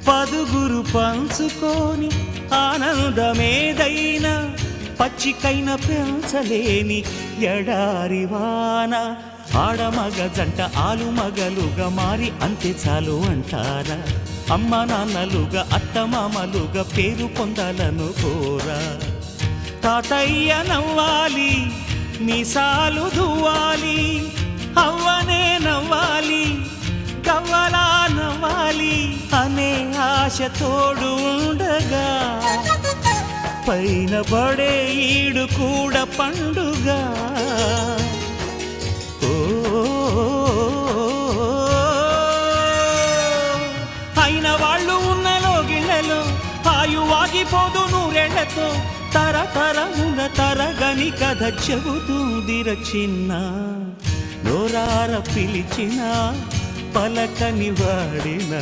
పదుగురు పంచుకొని ఆనందమేదైనా పచ్చికైన పెంచలేని ఎడారివాన ఆడమగ జంట ఆలుమగలుగా మారి అంతే చాలు అంటారా అమ్మ నాన్నలుగా అత్తమామలుగా పేరు పొందాలను కోరా తాతయ్య నవ్వాలి మీసాలు దువ్వాలి అవ్వనే నవ్వాలి కవ్వలా నవ్వాలి అనే ఆశ తోడు ఉండగా పైన పడే ఈడు కూడా పండుగ అయిన వాళ్ళు ఉన్న లోగిళ్ళలో ఆయువాగిపోదు నూరేళ్లతో తరతరముల తరగని కథ చెబుతుందిర చిన్న నోరార పిలిచిన పలకని వాడిన